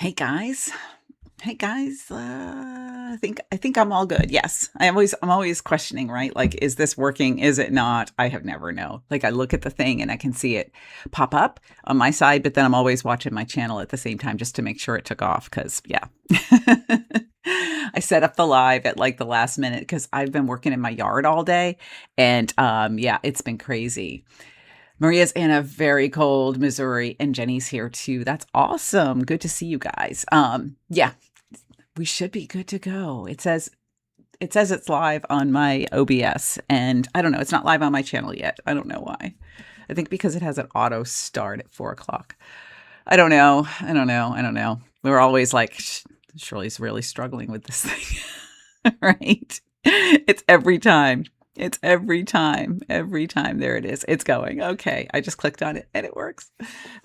Hey guys. Hey guys. I think I'm all good. Yes. I'm always questioning, right? Like, is this working? Is it not? I have never know. Like I look at the thing and I can see it pop up on my side, but then I'm always watching my channel at the same time just to make sure it took off. Cause yeah. I set up the live at like the last minute because I've been working in my yard all day and yeah, it's been crazy. Maria's in a very cold Missouri, and Jenny's here too. That's awesome. Good to see you guys. Yeah, we should be good to go. It says it's live on my OBS, and I don't know. It's not live on my channel yet. I don't know why. I think because it has an auto start at 4 o'clock. I don't know. I don't know. I don't know. We're always like, Shirley's really struggling with this thing, right? It's every time. It's every time. Every time. There it is. It's going. Okay. I just clicked on it and it works.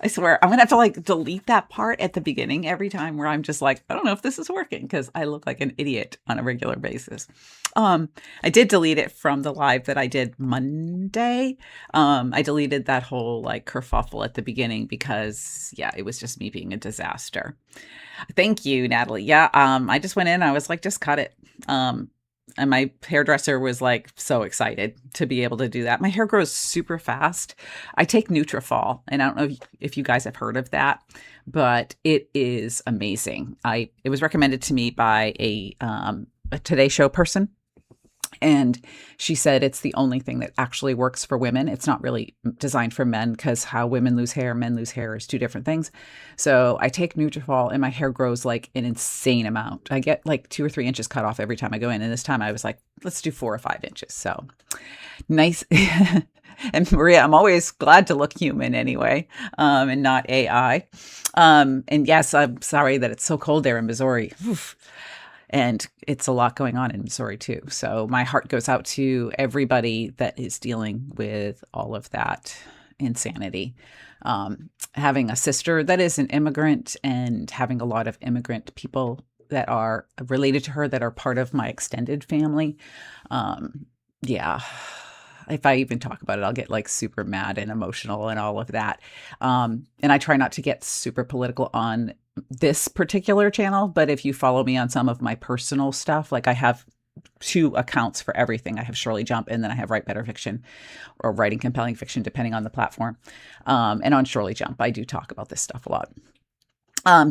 I swear. I'm going to have to like delete that part at the beginning every time where I'm just like, I don't know if this is working because I look like an idiot on a regular basis. I did delete it from the live that I did Monday. I deleted that whole like kerfuffle at the beginning because yeah, it was just me being a disaster. Thank you, Natalie. Yeah, I just went in. I was like, just cut it. And my hairdresser was like so excited to be able to do that. My hair grows super fast. I take Nutrafol, and I don't know if you guys have heard of that, but it is amazing. It was recommended to me by a Today Show person, and she said it's the only thing that actually works for women. It's not really designed for men because how women lose hair, men lose hair is two different things. So I take Nutrafol and my hair grows like an insane amount. I get like 2 or 3 inches cut off every time I go in. And this time I was like, let's do 4 or 5 inches. So nice. And Maria, I'm always glad to look human anyway, and not AI. And yes, I'm sorry that it's so cold there in Missouri. Oof. And it's a lot going on in Missouri too. So my heart goes out to everybody that is dealing with all of that insanity. Having a sister that is an immigrant and having a lot of immigrant people that are related to her that are part of my extended family. Yeah. If I even talk about it, I'll get like super mad and emotional and all of that. And I try not to get super political on this particular channel, but if you follow me on some of my personal stuff, like I have two accounts for everything. I have Shirley Jump and then I have Write Better Fiction or Writing Compelling Fiction, depending on the platform. And on Shirley Jump, I do talk about this stuff a lot.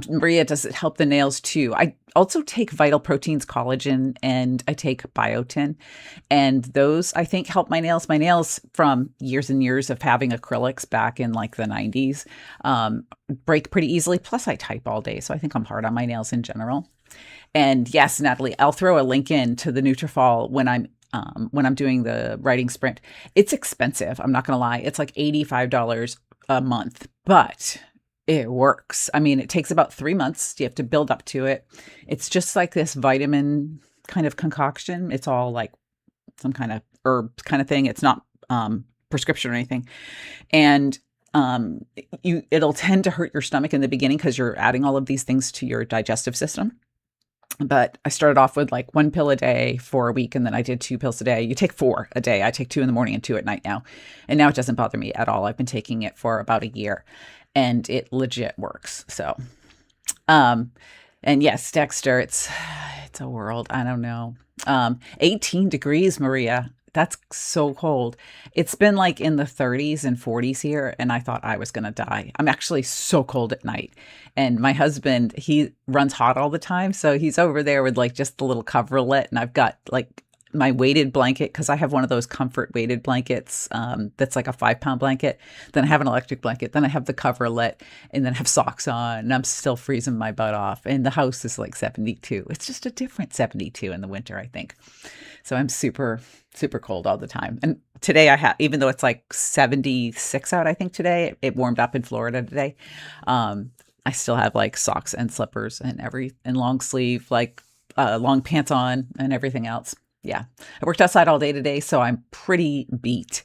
Maria, does it help the nails too? I also take Vital Proteins, collagen, and I take biotin. And those, I think, help my nails. My nails from years and years of having acrylics back in like the 90s break pretty easily. Plus, I type all day. So I think I'm hard on my nails in general. And yes, Natalie, I'll throw a link in to the Nutrafol when I'm doing the writing sprint. It's expensive. I'm not going to lie. It's like $85 a month, but it works. I mean, it takes about 3 months. You have to build up to it. It's just like this vitamin kind of concoction. It's all like some kind of herb kind of thing. It's not prescription or anything. And it'll tend to hurt your stomach in the beginning because you're adding all of these things to your digestive system. But I started off with like 1 pill a day for a week, and then I did 2 pills a day. You take 4 a day. I take 2 in the morning and 2 at night now. And now it doesn't bother me at all. I've been taking it for about a year and it legit works. So, and yes, Dexter, it's a world. I don't know. 18 degrees, Maria. That's so cold. It's been like in the 30s and 40s here, and I thought I was going to die. I'm actually so cold at night. And my husband, he runs hot all the time. So he's over there with like just the little coverlet, and I've got like my weighted blanket because I have one of those comfort weighted blankets that's like a 5 pound blanket. Then I have an electric blanket. Then I have the coverlet, and then I have socks on, and I'm still freezing my butt off. And the house is like 72. It's just a different 72 in the winter, I think. So I'm super, super cold all the time. And today I have, even though it's like 76 out, I think today, it warmed up in Florida today. I still have like socks and slippers and long sleeve, like long pants on and everything else. Yeah. I worked outside all day today, so I'm pretty beat.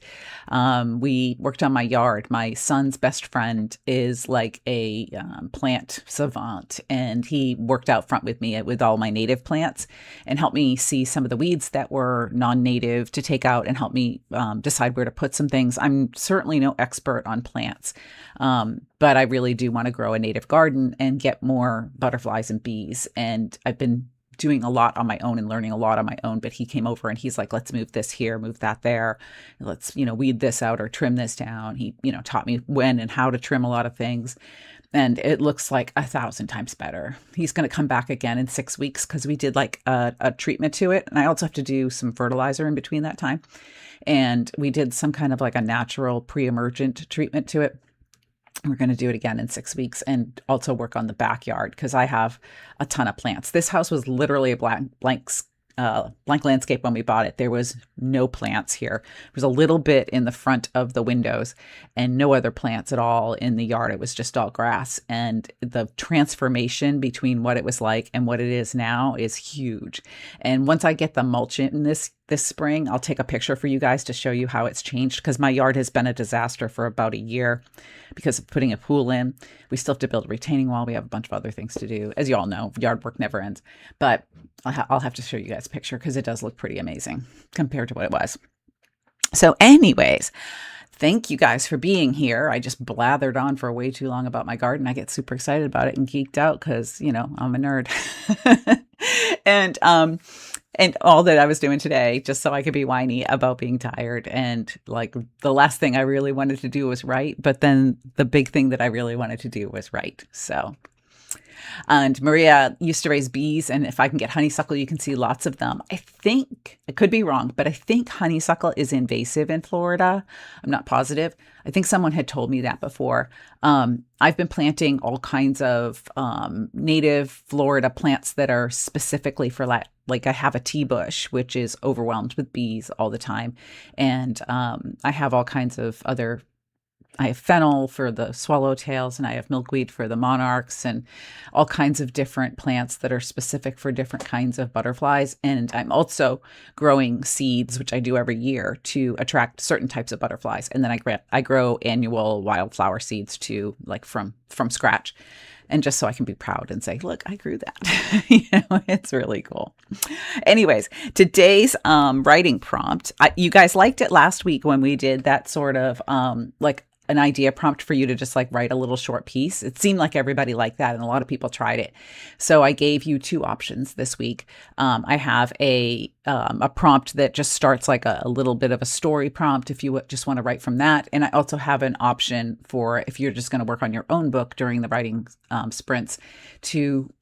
We worked on my yard. My son's best friend is like a plant savant, and he worked out front with me with all my native plants and helped me see some of the weeds that were non-native to take out and help me decide where to put some things. I'm certainly no expert on plants, but I really do want to grow a native garden and get more butterflies and bees. And I've been doing a lot on my own and learning a lot on my own, but he came over and he's like, let's move this here, move that there. Let's, weed this out or trim this down. He, taught me when and how to trim a lot of things. And it looks like 1,000 times better. He's going to come back again in 6 weeks because we did like a treatment to it. And I also have to do some fertilizer in between that time. And we did some kind of like a natural pre-emergent treatment to it. We're going to do it again in 6 weeks and also work on the backyard because I have a ton of plants. This house was literally a blank landscape when we bought it. There was no plants here. There was a little bit in the front of the windows and no other plants at all in the yard. It was just all grass. And the transformation between what it was like and what it is now is huge. And once I get the mulch in this spring, I'll take a picture for you guys to show you how it's changed because my yard has been a disaster for about a year because of putting a pool in. We still have to build a retaining wall. We have a bunch of other things to do. As you all know, yard work never ends. But I'll have to show you guys a picture because it does look pretty amazing compared to what it was. So anyways, thank you guys for being here. I just blathered on for way too long about my garden. I get super excited about it and geeked out because, I'm a nerd. And all that I was doing today, just so I could be whiny about being tired. And like the last thing I really wanted to do was write, but then the big thing that I really wanted to do was write. So, and Maria used to raise bees. And if I can get honeysuckle, you can see lots of them. I think, I could be wrong, but I think honeysuckle is invasive in Florida. I'm not positive. I think someone had told me that before. I've been planting all kinds of native Florida plants that are specifically for that. Like I have a tea bush, which is overwhelmed with bees all the time. And I have all kinds of I have fennel for the swallowtails and I have milkweed for the monarchs and all kinds of different plants that are specific for different kinds of butterflies. And I'm also growing seeds, which I do every year to attract certain types of butterflies. And then I grow annual wildflower seeds too, like from scratch. And just so I can be proud and say, look, I grew that. It's really cool. Anyways, today's writing prompt, you guys liked it last week when we did that sort of like an idea prompt for you to just like write a little short piece. It seemed like everybody liked that and a lot of people tried it. So I gave you 2 options this week. I have a prompt that just starts like a little bit of a story prompt if you just want to write from that. And I also have an option for if you're just going to work on your own book during the writing sprints to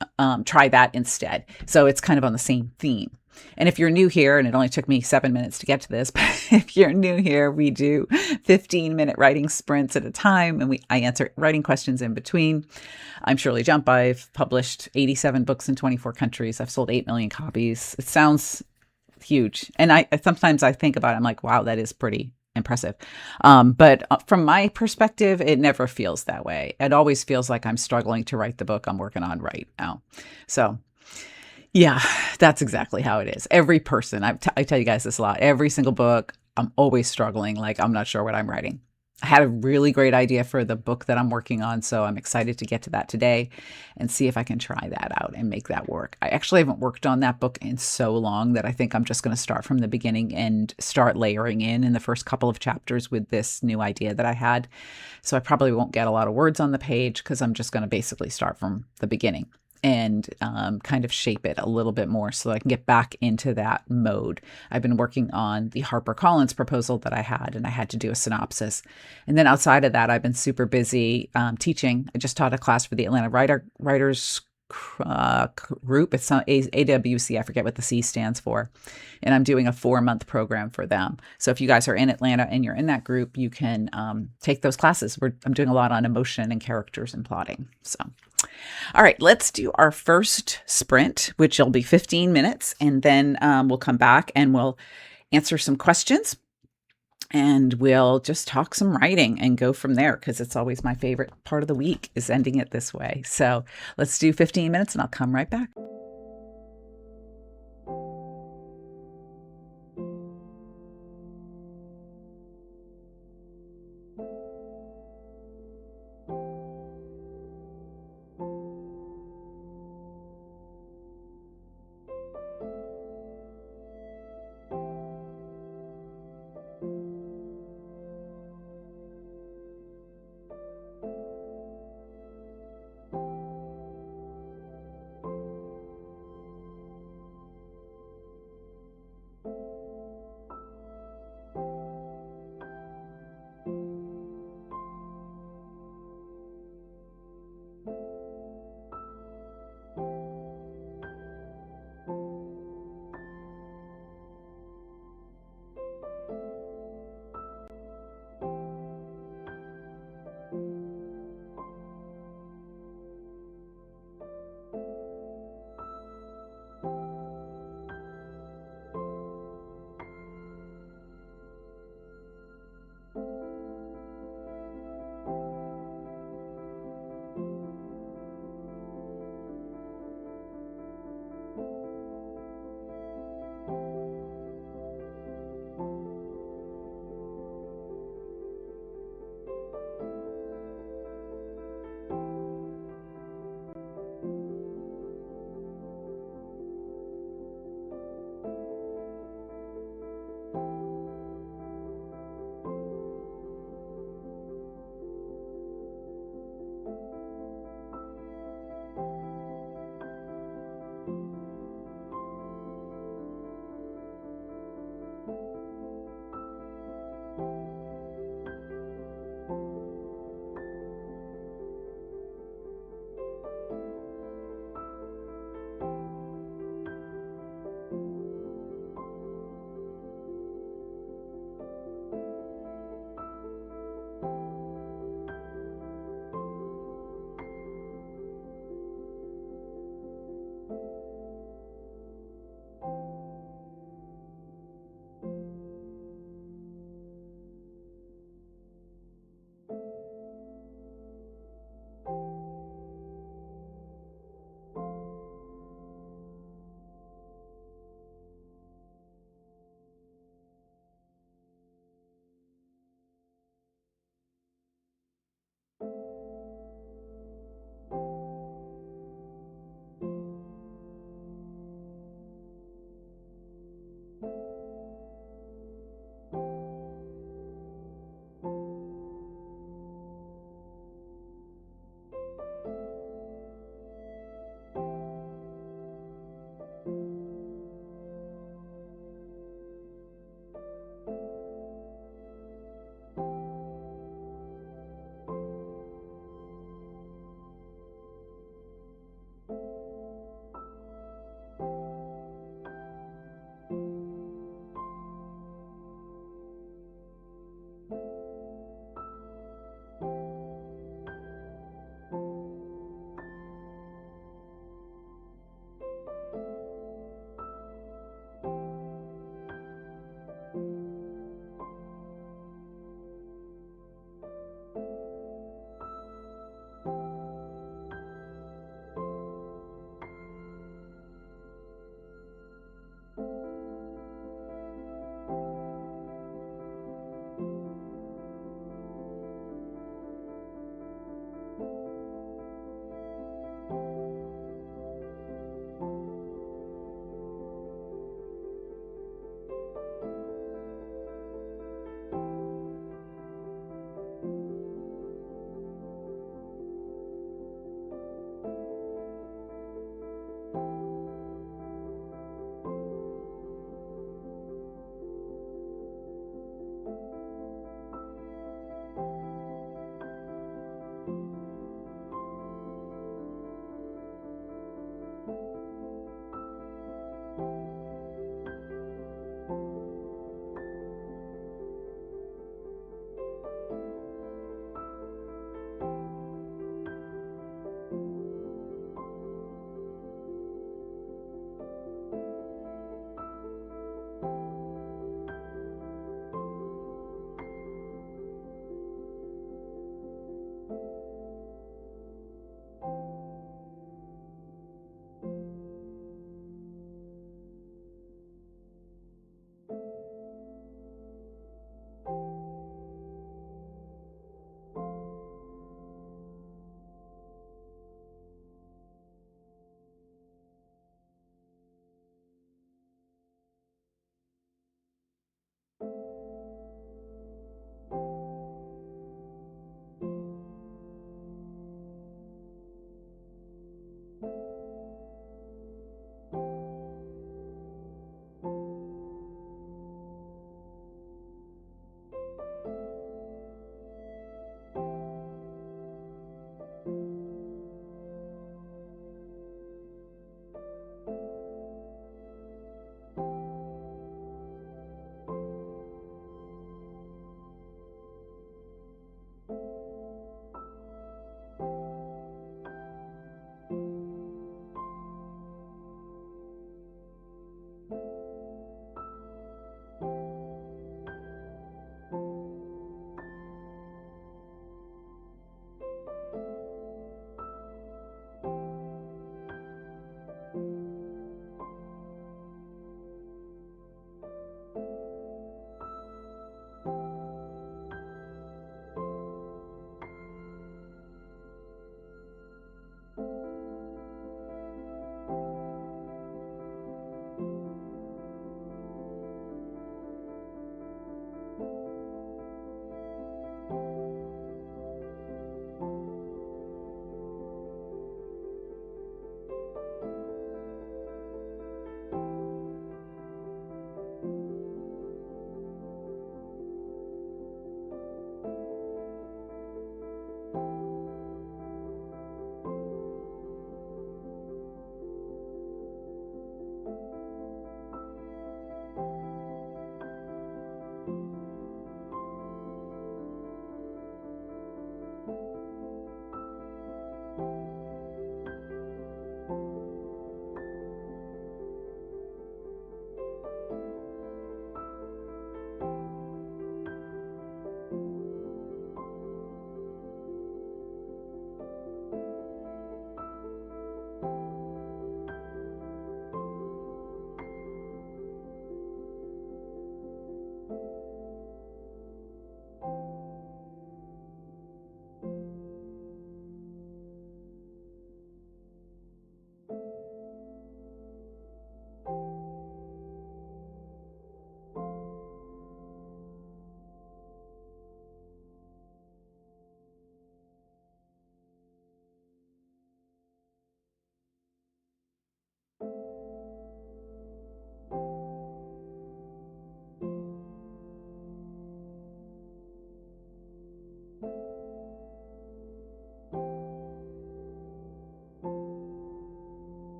try that instead. So it's kind of on the same theme. And if you're new here, and it only took me 7 minutes to get to this, but if you're new here, we do 15-minute writing sprints at a time, and I answer writing questions in between. I'm Shirley Jump. I've published 87 books in 24 countries. I've sold 8 million copies. It sounds huge. And I sometimes I think about it, I'm like, wow, that is pretty impressive. But from my perspective, it never feels that way. It always feels like I'm struggling to write the book I'm working on right now. So yeah, that's exactly how it is. Every person, I tell you guys this a lot, every single book, I'm always struggling. Like, I'm not sure what I'm writing. I had a really great idea for the book that I'm working on, so I'm excited to get to that today and see if I can try that out and make that work. I actually haven't worked on that book in so long that I think I'm just going to start from the beginning and start layering in the first couple of chapters with this new idea that I had. So I probably won't get a lot of words on the page because I'm just going to basically start from the beginning and kind of shape it a little bit more so I can get back into that mode. I've been working on the HarperCollins proposal that I had, and I had to do a synopsis. And then outside of that, I've been super busy teaching. I just taught a class for the Atlanta Writers group. It's AWC. I forget what the C stands for. And I'm doing a 4-month program for them. So if you guys are in Atlanta and you're in that group, you can take those classes. I'm doing a lot on emotion and characters and plotting. So, all right, let's do our first sprint, which will be 15 minutes. And then we'll come back and we'll answer some questions. And we'll just talk some writing and go from there because it's always my favorite part of the week is ending it this way. So let's do 15 minutes and I'll come right back.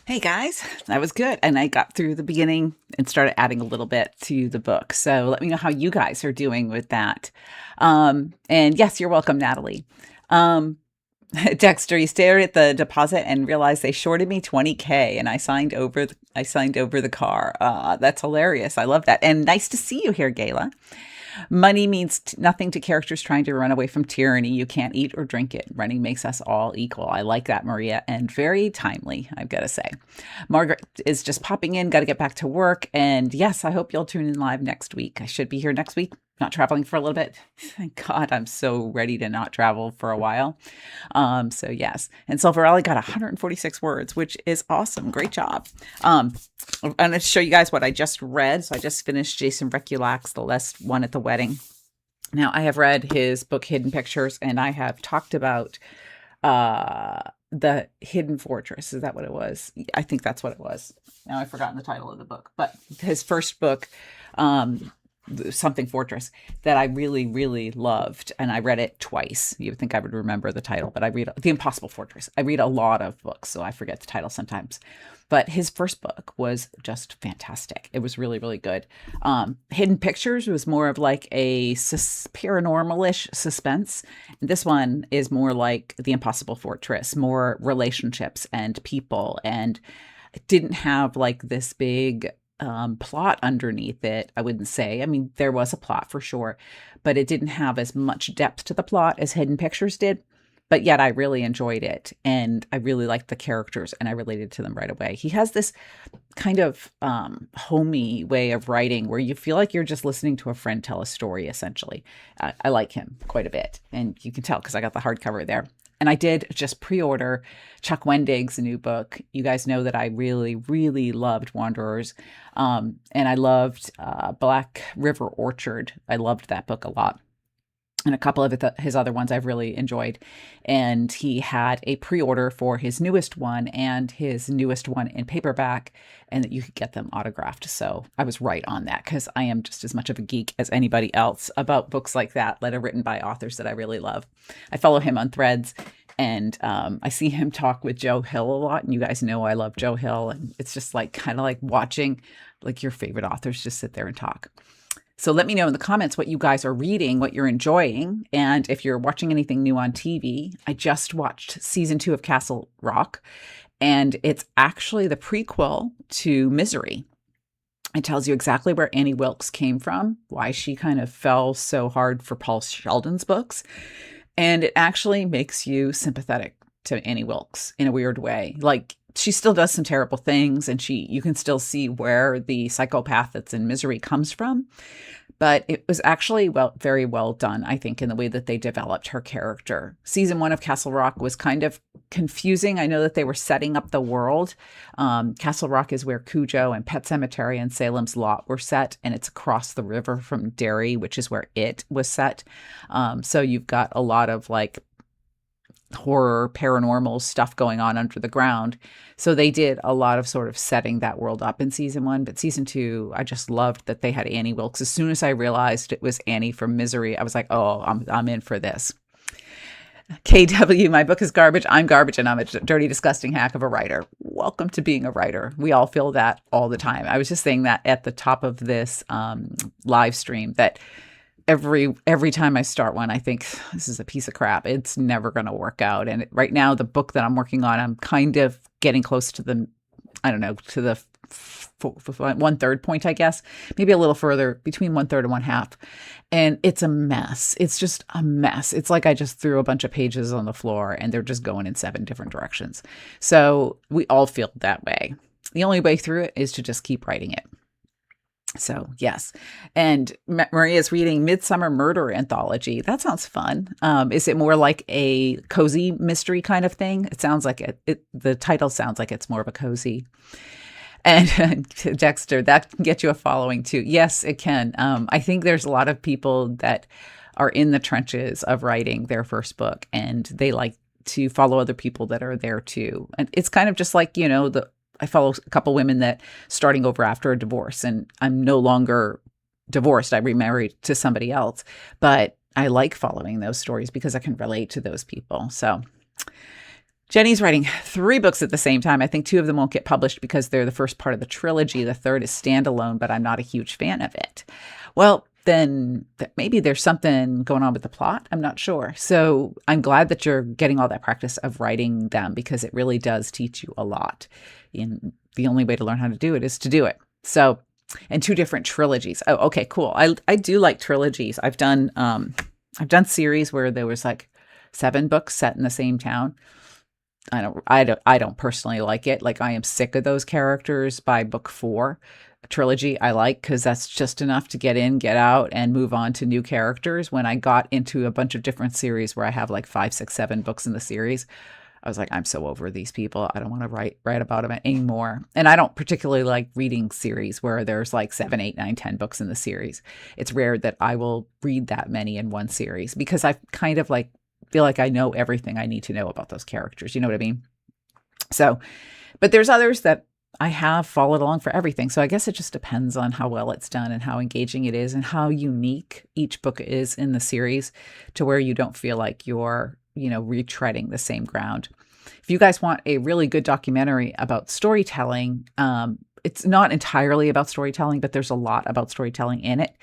Hey guys, that was good. And I got through the beginning and started adding a little bit to the book. So let me know how you guys are doing with that. And yes, you're welcome, Natalie. Um, Dexter, he stared at the deposit and realized they shorted me 20K and I signed over the car. That's hilarious. I love that. And nice to see you here, Gayla. Money means nothing to characters trying to run away from tyranny. You can't eat or drink it. Running makes us all equal. I like that, Maria, and very timely, I've got to say. Margaret is just popping in, got to get back to work. And yes, I hope you'll tune in live next week. I should be here next week. Not traveling for a little bit. Thank God, I'm so ready to not travel for a while. So yes, and Silverelli got 146 words, which is awesome. Great job. I'm going to show you guys what I just read. So I just finished Jason Rekulak's The Last One at the Wedding. Now I have read his book Hidden Pictures, and I have talked about the Hidden Fortress. Is that what it was? I think that's what it was. Now I've forgotten the title of the book, but his first book, Something Fortress, that I really, really loved. And I read it twice. You would think I would remember the title, but I read The Impossible Fortress. I read a lot of books, so I forget the title sometimes. But his first book was just fantastic. It was really, really good. Hidden Pictures was more of like a paranormal-ish suspense. And this one is more like The Impossible Fortress, more relationships and people. And it didn't have like this big plot underneath it, I wouldn't say. I mean, there was a plot for sure, but it didn't have as much depth to the plot as Hidden Pictures did. But yet I really enjoyed it, and I really liked the characters, and I related to them right away. He has this kind of homey way of writing where you feel like you're just listening to a friend tell a story, essentially. I like him quite a bit, and you can tell because I got the hardcover there. And I did just pre-order Chuck Wendig's new book. You guys know that I really, really loved Wanderers. And I loved Black River Orchard. I loved that book a lot. And a couple of his other ones I've really enjoyed. And he had a pre-order for his newest one and his newest one in paperback, and that you could get them autographed. So I was right on that because I am just as much of a geek as anybody else about books like that are written by authors that I really love. I follow him on Threads, and I see him talk with Joe Hill a lot. And you guys know I love Joe Hill. And it's just like kind of like watching like your favorite authors just sit there and talk. So let me know in the comments what you guys are reading, what you're enjoying, and if you're watching anything new on TV. I just watched season 2 of Castle Rock, and it's actually the prequel to Misery. It tells you exactly where Annie Wilkes came from, why she kind of fell so hard for Paul Sheldon's books, and it actually makes you sympathetic to Annie Wilkes in a weird way. Like, she still does some terrible things, and you can still see where the psychopath that's in Misery comes from. But it was actually very well done, I think, in the way that they developed her character. Season 1 of Castle Rock was kind of confusing. I know that they were setting up the world. Castle Rock is where Cujo and Pet Sematary and Salem's Lot were set, and it's across the river from Derry, which is where It was set. So you've got a lot of like horror, paranormal stuff going on under the ground. So they did a lot of sort of setting that world up in season 1. But season 2, I just loved that they had Annie Wilkes. As soon as I realized it was Annie from Misery, I was like, oh, I'm in for this. KW, my book is garbage. I'm garbage, and I'm a dirty, disgusting hack of a writer. Welcome to being a writer. We all feel that all the time. I was just saying that at the top of this live stream, that every time I start one, I think this is a piece of crap. It's never going to work out. And right now, the book that I'm working on, I'm kind of getting close to the 1/3 point, I guess, maybe a little further, between 1/3 and 1/2. And it's a mess. It's just a mess. It's like I just threw a bunch of pages on the floor and they're just going in 7 different directions. So we all feel that way. The only way through it is to just keep writing it. So yes. And Maria's reading Midsummer Murder Anthology. That sounds fun. Is it more like a cozy mystery kind of thing? It sounds like the title sounds like it's more of a cozy. And Dexter, that can get you a following too. Yes, it can. I think there's a lot of people that are in the trenches of writing their first book, and they like to follow other people that are there too. And it's kind of just like, I follow a couple women that starting over after a divorce, and I'm no longer divorced. I remarried to somebody else, but I like following those stories because I can relate to those people. So Jenny's writing 3 books at the same time. I think 2 of them won't get published because they're the first part of the trilogy. The third is standalone, but I'm not a huge fan of it. Well, then maybe there's something going on with the plot. I'm not sure. So I'm glad that you're getting all that practice of writing them because it really does teach you a lot. And the only way to learn how to do it is to do it. So, and 2 different trilogies. Oh, okay, cool. I do like trilogies. I've done series where there was like 7 books set in the same town. I don't personally like it. Like, I am sick of those characters by book 4. A trilogy I like because that's just enough to get in, get out, and move on to new characters. When I got into a bunch of different series where I have like 5, 6, 7 books in the series, I was like, I'm so over these people. I don't want to write about them anymore. And I don't particularly like reading series where there's like 7, 8, 9, 10 books in the series. It's rare that I will read that many in one series because I kind of like feel like I know everything I need to know about those characters. You know what I mean? So, but there's others that I have followed along for everything. So I guess it just depends on how well it's done and how engaging it is and how unique each book is in the series to where you don't feel like you're, retreading the same ground. If you guys want a really good documentary about storytelling, it's not entirely about storytelling, but there's a lot about storytelling in it.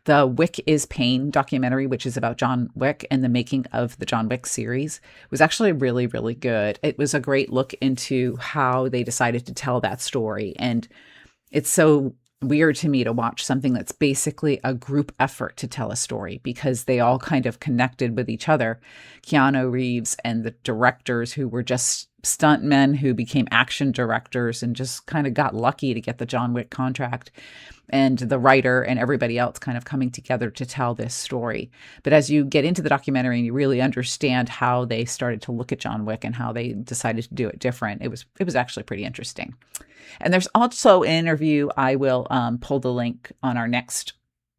The Wick is Pain documentary, which is about John Wick and the making of the John Wick series, was actually really, really good. It was a great look into how they decided to tell that story. And it's so weird to me to watch something that's basically a group effort to tell a story because they all kind of connected with each other. Keanu Reeves and the directors who were just stuntmen who became action directors and just kind of got lucky to get the John Wick contract, and the writer and everybody else kind of coming together to tell this story. But as you get into the documentary and you really understand how they started to look at John Wick and how they decided to do it different, it was actually pretty interesting. And there's also an interview, I will pull the link on our next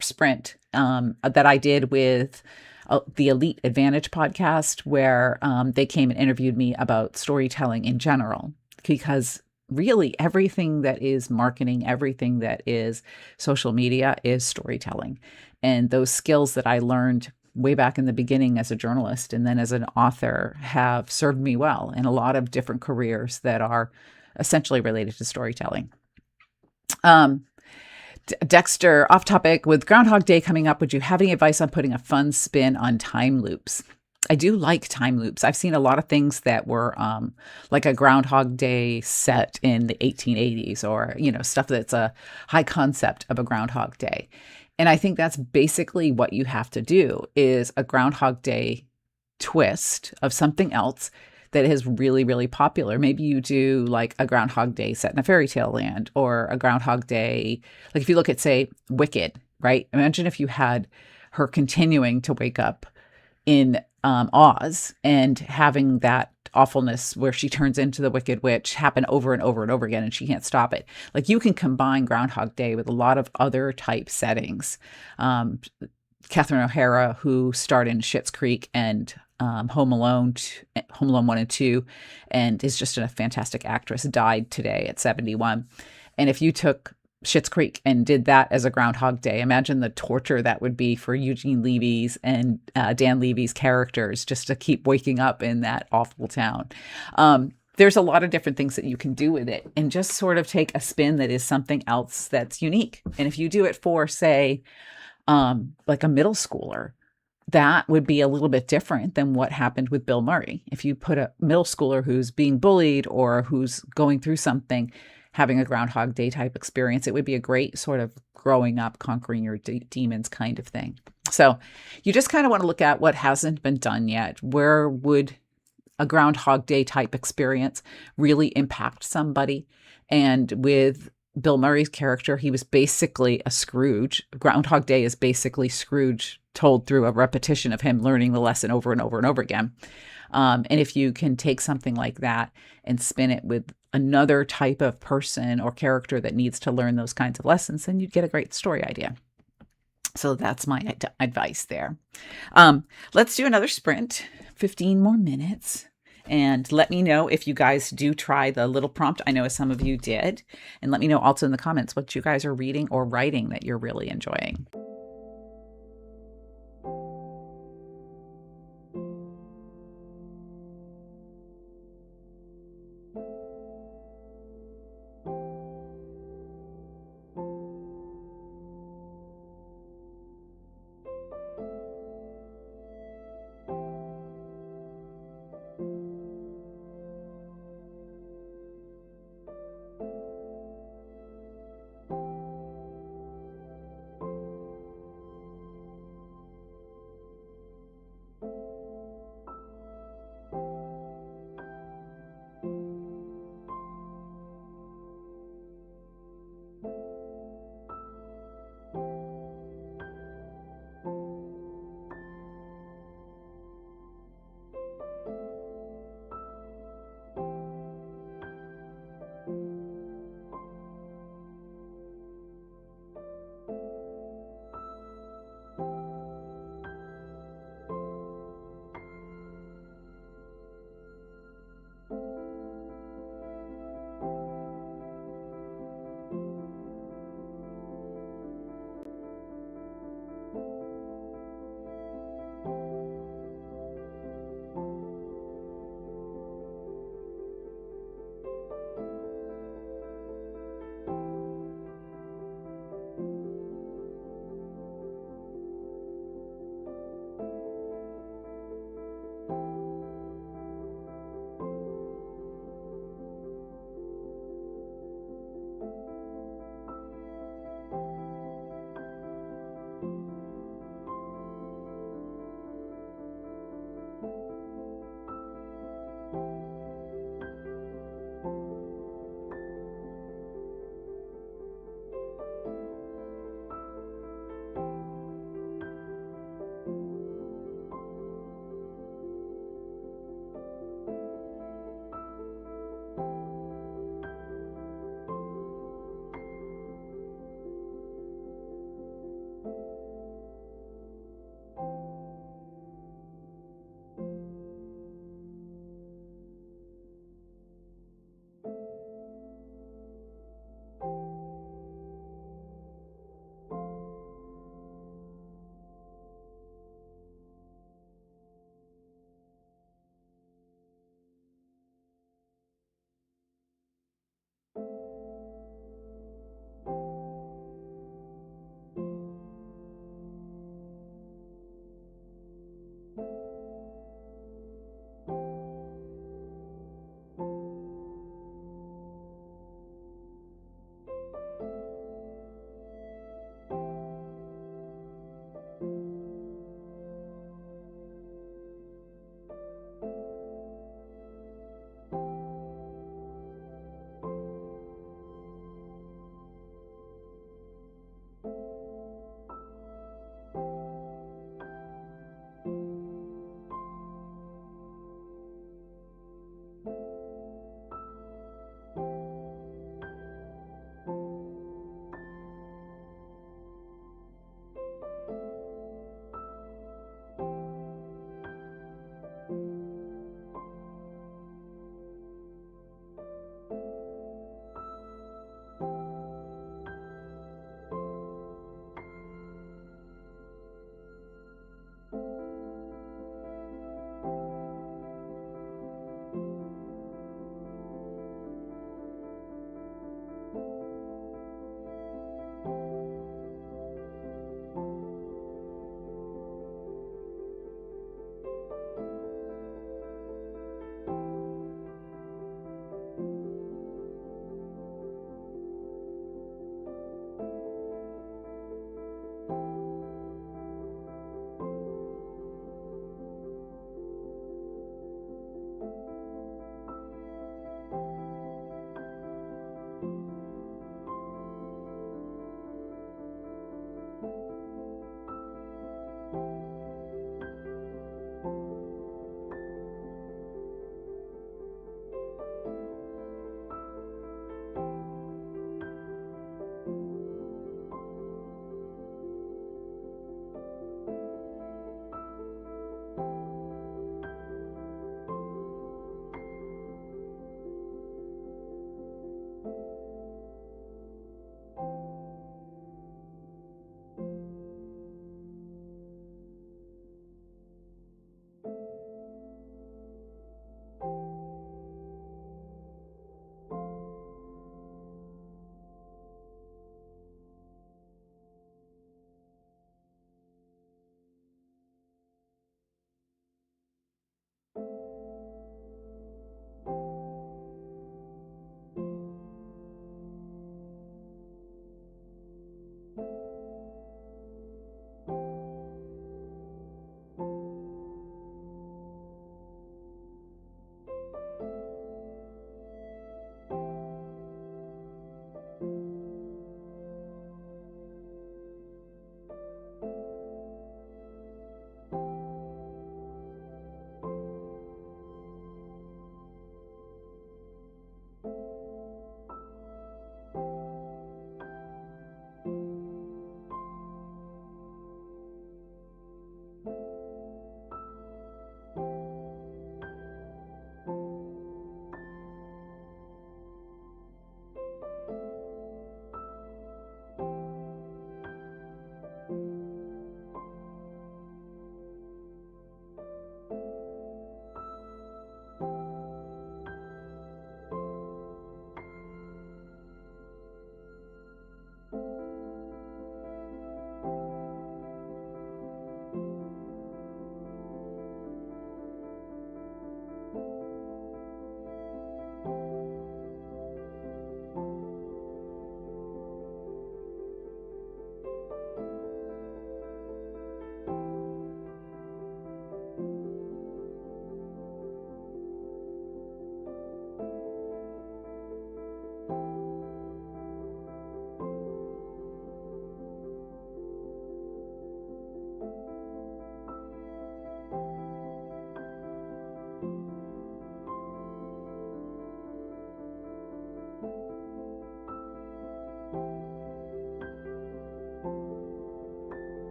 sprint, that I did with the Elite Advantage podcast, where they came and interviewed me about storytelling in general, because really everything that is marketing, everything that is social media is storytelling. And those skills that I learned way back in the beginning as a journalist and then as an author have served me well in a lot of different careers that are essentially related to storytelling. Dexter, off topic, with Groundhog Day coming up, would you have any advice on putting a fun spin on time loops? I do like time loops. I've seen a lot of things that were like a Groundhog Day set in the 1880s, or, stuff that's a high concept of a Groundhog Day. And I think that's basically what you have to do, is a Groundhog Day twist of something else that is really, really popular. Maybe you do like a Groundhog Day set in a fairy tale land, or a Groundhog Day, like if you look at, say, Wicked, right? Imagine if you had her continuing to wake up in Oz and having that awfulness where she turns into the Wicked Witch happen over and over and over again and she can't stop it. Like, you can combine Groundhog Day with a lot of other type settings. Catherine O'Hara, who starred in Schitt's Creek and Home Alone 1 and 2, and is just a fantastic actress, died today at 71. And if you took Schitt's Creek and did that as a Groundhog Day, imagine the torture that would be for Eugene Levy's and Dan Levy's characters just to keep waking up in that awful town. There's a lot of different things that you can do with it, and just sort of take a spin that is something else that's unique. And if you do it for, say, like a middle schooler, that would be a little bit different than what happened with Bill Murray. If you put a middle schooler who's being bullied or who's going through something, having a Groundhog Day type experience, it would be a great sort of growing up, conquering your demons kind of thing. So you just kind of want to look at what hasn't been done yet. Where would a Groundhog Day type experience really impact somebody? And with Bill Murray's character, he was basically a Scrooge. Groundhog Day is basically Scrooge told through a repetition of him learning the lesson over and over and over again. And if you can take something like that and spin it with another type of person or character that needs to learn those kinds of lessons, then you'd get a great story idea. So that's my advice there. Let's do another sprint, 15 more minutes. And let me know if you guys do try the little prompt. I know some of you did. And let me know also in the comments what you guys are reading or writing that you're really enjoying.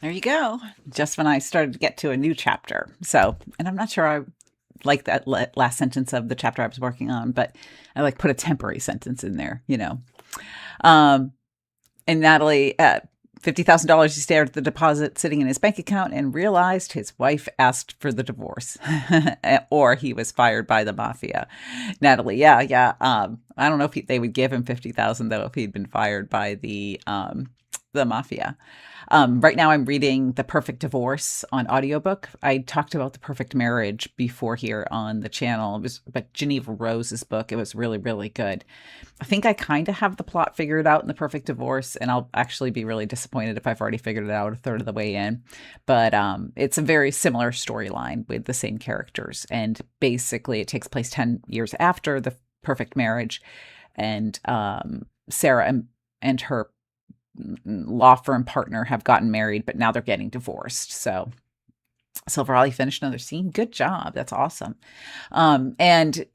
There you go. Just when I started to get to a new chapter. So, and I'm not sure I like that last sentence of the chapter I was working on, but I like put a temporary sentence in there, you know. Um, and Natalie, $50,000, he stared at the deposit sitting in his bank account and realized his wife asked for the divorce or he was fired by the mafia. Natalie, yeah, yeah. I don't know if they would give him 50,000 though if he'd been fired by the mafia. Right now, I'm reading The Perfect Divorce on audiobook. I talked about The Perfect Marriage before here on the channel. It was but Geneva Rose's book. It was really, really good. I think I kind of have the plot figured out in The Perfect Divorce, and I'll actually be really disappointed if I've already figured it out a third of the way in. But it's a very similar storyline with the same characters. And basically, it takes place 10 years after The Perfect Marriage. And Sarah and her law firm partner have gotten married, but now they're getting divorced. So Silverali finished another scene. Good job. That's awesome. And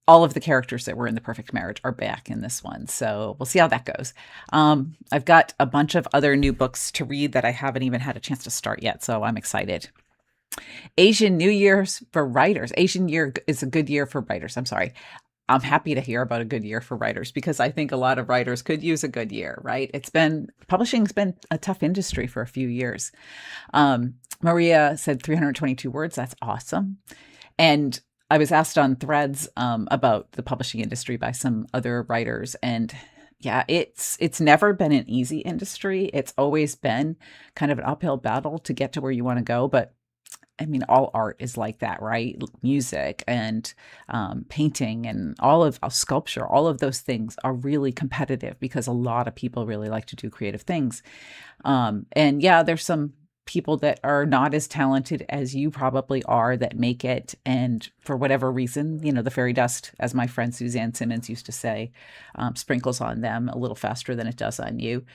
all of the characters that were in The Perfect Marriage are back in this one. So we'll see how that goes. I've got a bunch of other new books to read that I haven't even had a chance to start yet. So I'm excited. Asian New Year's for writers. Asian year is a good year for writers. I'm sorry. I'm happy to hear about a good year for writers because I think a lot of writers could use a good year, right? Publishing's been a tough industry for a few years. Maria said 322 words. That's awesome. And I was asked on Threads about the publishing industry by some other writers, and yeah, it's never been an easy industry. It's always been kind of an uphill battle to get to where you want to go, but I mean, all art is like that, right? Music and painting and all of sculpture, all of those things are really competitive because a lot of people really like to do creative things. And yeah, there's some people that are not as talented as you probably are that make it. And for whatever reason, you know, the fairy dust, as my friend Suzanne Simmons used to say, sprinkles on them a little faster than it does on you.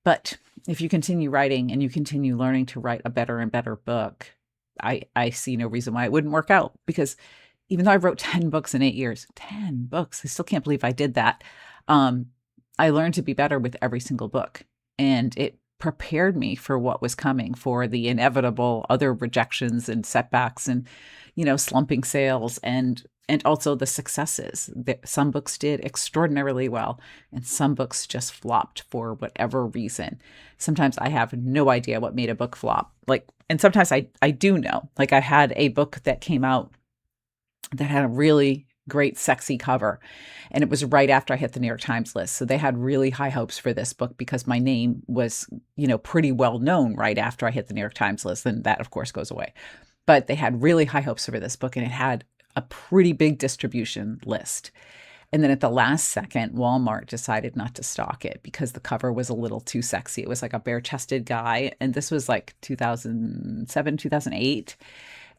But if you continue writing and you continue learning to write a better and better book, I see no reason why it wouldn't work out, because even though I wrote 10 books in 8 years, 10 books, I still can't believe I did that. I learned to be better with every single book, and it prepared me for what was coming, for the inevitable other rejections and setbacks and, you know, slumping sales and also the successes. Some books did extraordinarily well and some books just flopped for whatever reason. Sometimes I have no idea what made a book flop. And sometimes I do know. Like I had a book that came out that had a really great sexy cover, and it was right after I hit the New York Times list. So they had really high hopes for this book because my name was, you know, pretty well known right after I hit the New York Times list. And that of course goes away. But they had really high hopes for this book, and it had a pretty big distribution list. And then at the last second, Walmart decided not to stock it because the cover was a little too sexy. It was like a bare-chested guy. And this was like 2007, 2008.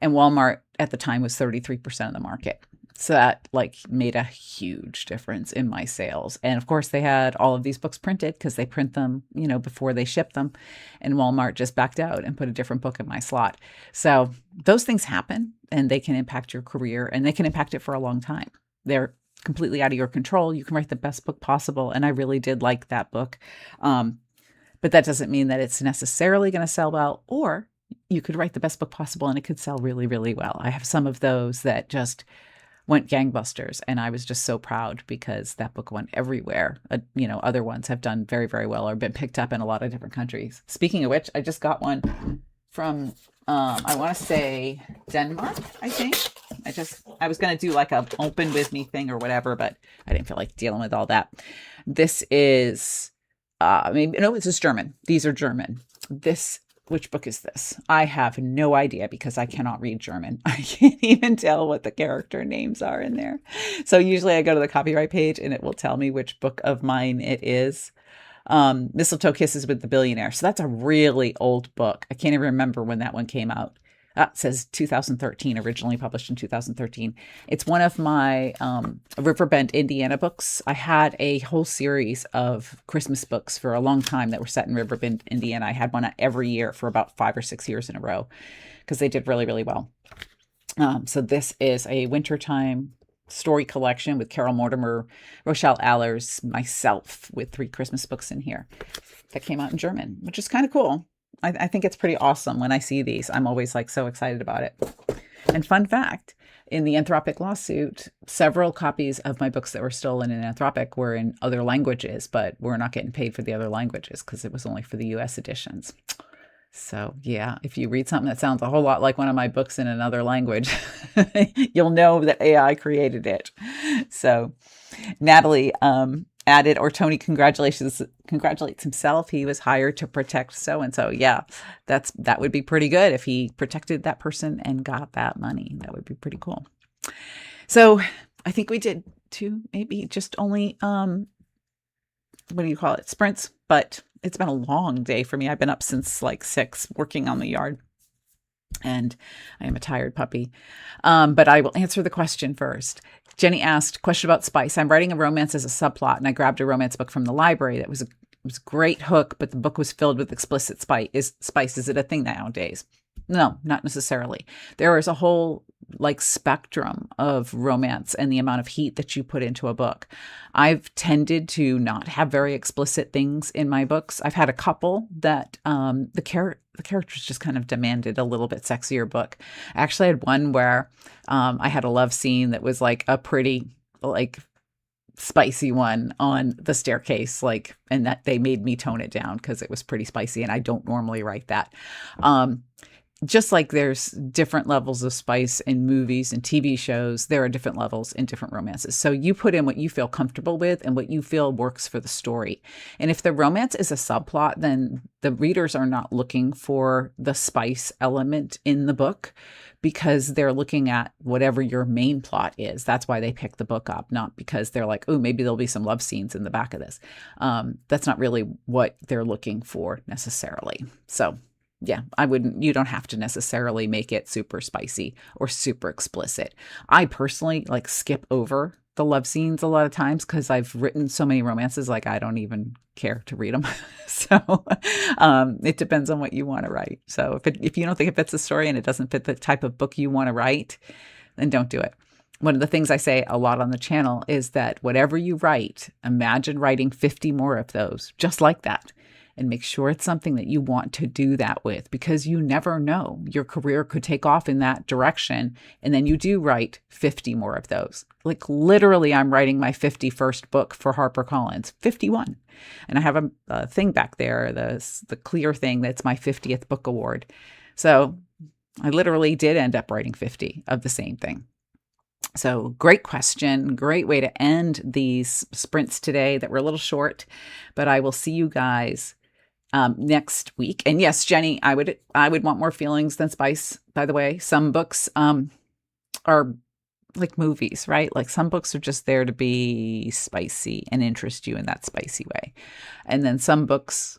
And Walmart at the time was 33% of the market. So that like made a huge difference in my sales. And of course, they had all of these books printed because they print them, you know, before they ship them. And Walmart just backed out and put a different book in my slot. So those things happen and they can impact your career and they can impact it for a long time. They're completely out of your control. You can write the best book possible. And I really did like that book. But that doesn't mean that it's necessarily going to sell well, or you could write the best book possible and it could sell really, really well. I have some of those that just went gangbusters, and I was just so proud because that book went everywhere. You know, other ones have done very, very well or been picked up in a lot of different countries. Speaking of which, I just got one from, I want to say Denmark, I think. I was going to do like a open with me thing or whatever, but I didn't feel like dealing with all that. This is, this is German. These are German. Which book is this? I have no idea because I cannot read German. I can't even tell what the character names are in there. So usually I go to the copyright page and it will tell me which book of mine it is. Mistletoe Kisses with the Billionaire. So that's a really old book. I can't even remember when that one came out. It says 2013, originally published in 2013. It's one of my Riverbend, Indiana books. I had a whole series of Christmas books for a long time that were set in Riverbend, Indiana. I had one every year for about 5 or 6 years in a row because they did really, really well. So this is a wintertime story collection with Carol Mortimer, Rochelle Allers, myself, with 3 Christmas books in here that came out in German, which is kind of cool. I think it's pretty awesome when I see these. I'm always like so excited about it. And fun fact, in the Anthropic lawsuit, several copies of my books that were stolen in Anthropic were in other languages, but we're not getting paid for the other languages because it was only for the US editions. So yeah, if you read something that sounds a whole lot like one of my books in another language, you'll know that AI created it. So Natalie added, or Tony congratulates himself. He was hired to protect so and so. Yeah, that would be pretty good if he protected that person and got that money. That would be pretty cool. So I think we did two, maybe just only what do you call it? Sprints, but it's been a long day for me. I've been up since like 6 working on the yard. And I am a tired puppy. But I will answer the question first. Jenny asked, question about spice. I'm writing a romance as a subplot, and I grabbed a romance book from the library that was a great hook, but the book was filled with explicit spice. Is it a thing nowadays? No, not necessarily. There is a whole like spectrum of romance and the amount of heat that you put into a book. I've tended to not have very explicit things in my books. I've had a couple that the characters just kind of demanded a little bit sexier book. I actually had one where I had a love scene that was like a pretty like spicy one on the staircase, like, and that they made me tone it down because it was pretty spicy, and I don't normally write that. Just like there's different levels of spice in movies and TV shows, there are different levels in different romances. So you put in what you feel comfortable with and what you feel works for the story. And if the romance is a subplot, then the readers are not looking for the spice element in the book because they're looking at whatever your main plot is. That's why they pick the book up, not because they're like, oh, maybe there'll be some love scenes in the back of this. That's not really what they're looking for necessarily. So yeah, you don't have to necessarily make it super spicy or super explicit. I personally like skip over the love scenes a lot of times because I've written so many romances, like I don't even care to read them. So it depends on what you want to write. So if you don't think it fits the story and it doesn't fit the type of book you want to write, then don't do it. One of the things I say a lot on the channel is that whatever you write, imagine writing 50 more of those just like that. And make sure it's something that you want to do that with, because you never know. Your career could take off in that direction. And then you do write 50 more of those. Like literally, I'm writing my 51st book for HarperCollins, 51. And I have a thing back there, the clear thing that's my 50th book award. So I literally did end up writing 50 of the same thing. So great question. Great way to end these sprints today that were a little short, but I will see you guys next week. And yes, Jenny, I would want more feelings than spice, by the way. Some books are like movies, right? Like some books are just there to be spicy and interest you in that spicy way. And then some books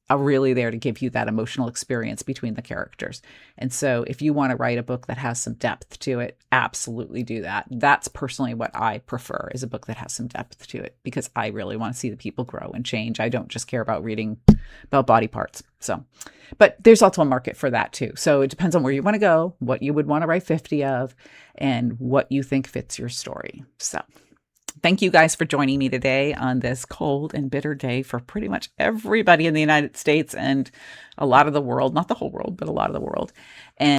are really there to give you that emotional experience between the characters. And so if you want to write a book that has some depth to it, absolutely do that. That's personally what I prefer, is a book that has some depth to it, because I really want to see the people grow and change. I don't just care about reading about body parts. So, but there's also a market for that too. So it depends on where you want to go, what you would want to write 50 of, and what you think fits your story. So thank you guys for joining me today on this cold and bitter day for pretty much everybody in the United States and a lot of the world, not the whole world, but a lot of the world. And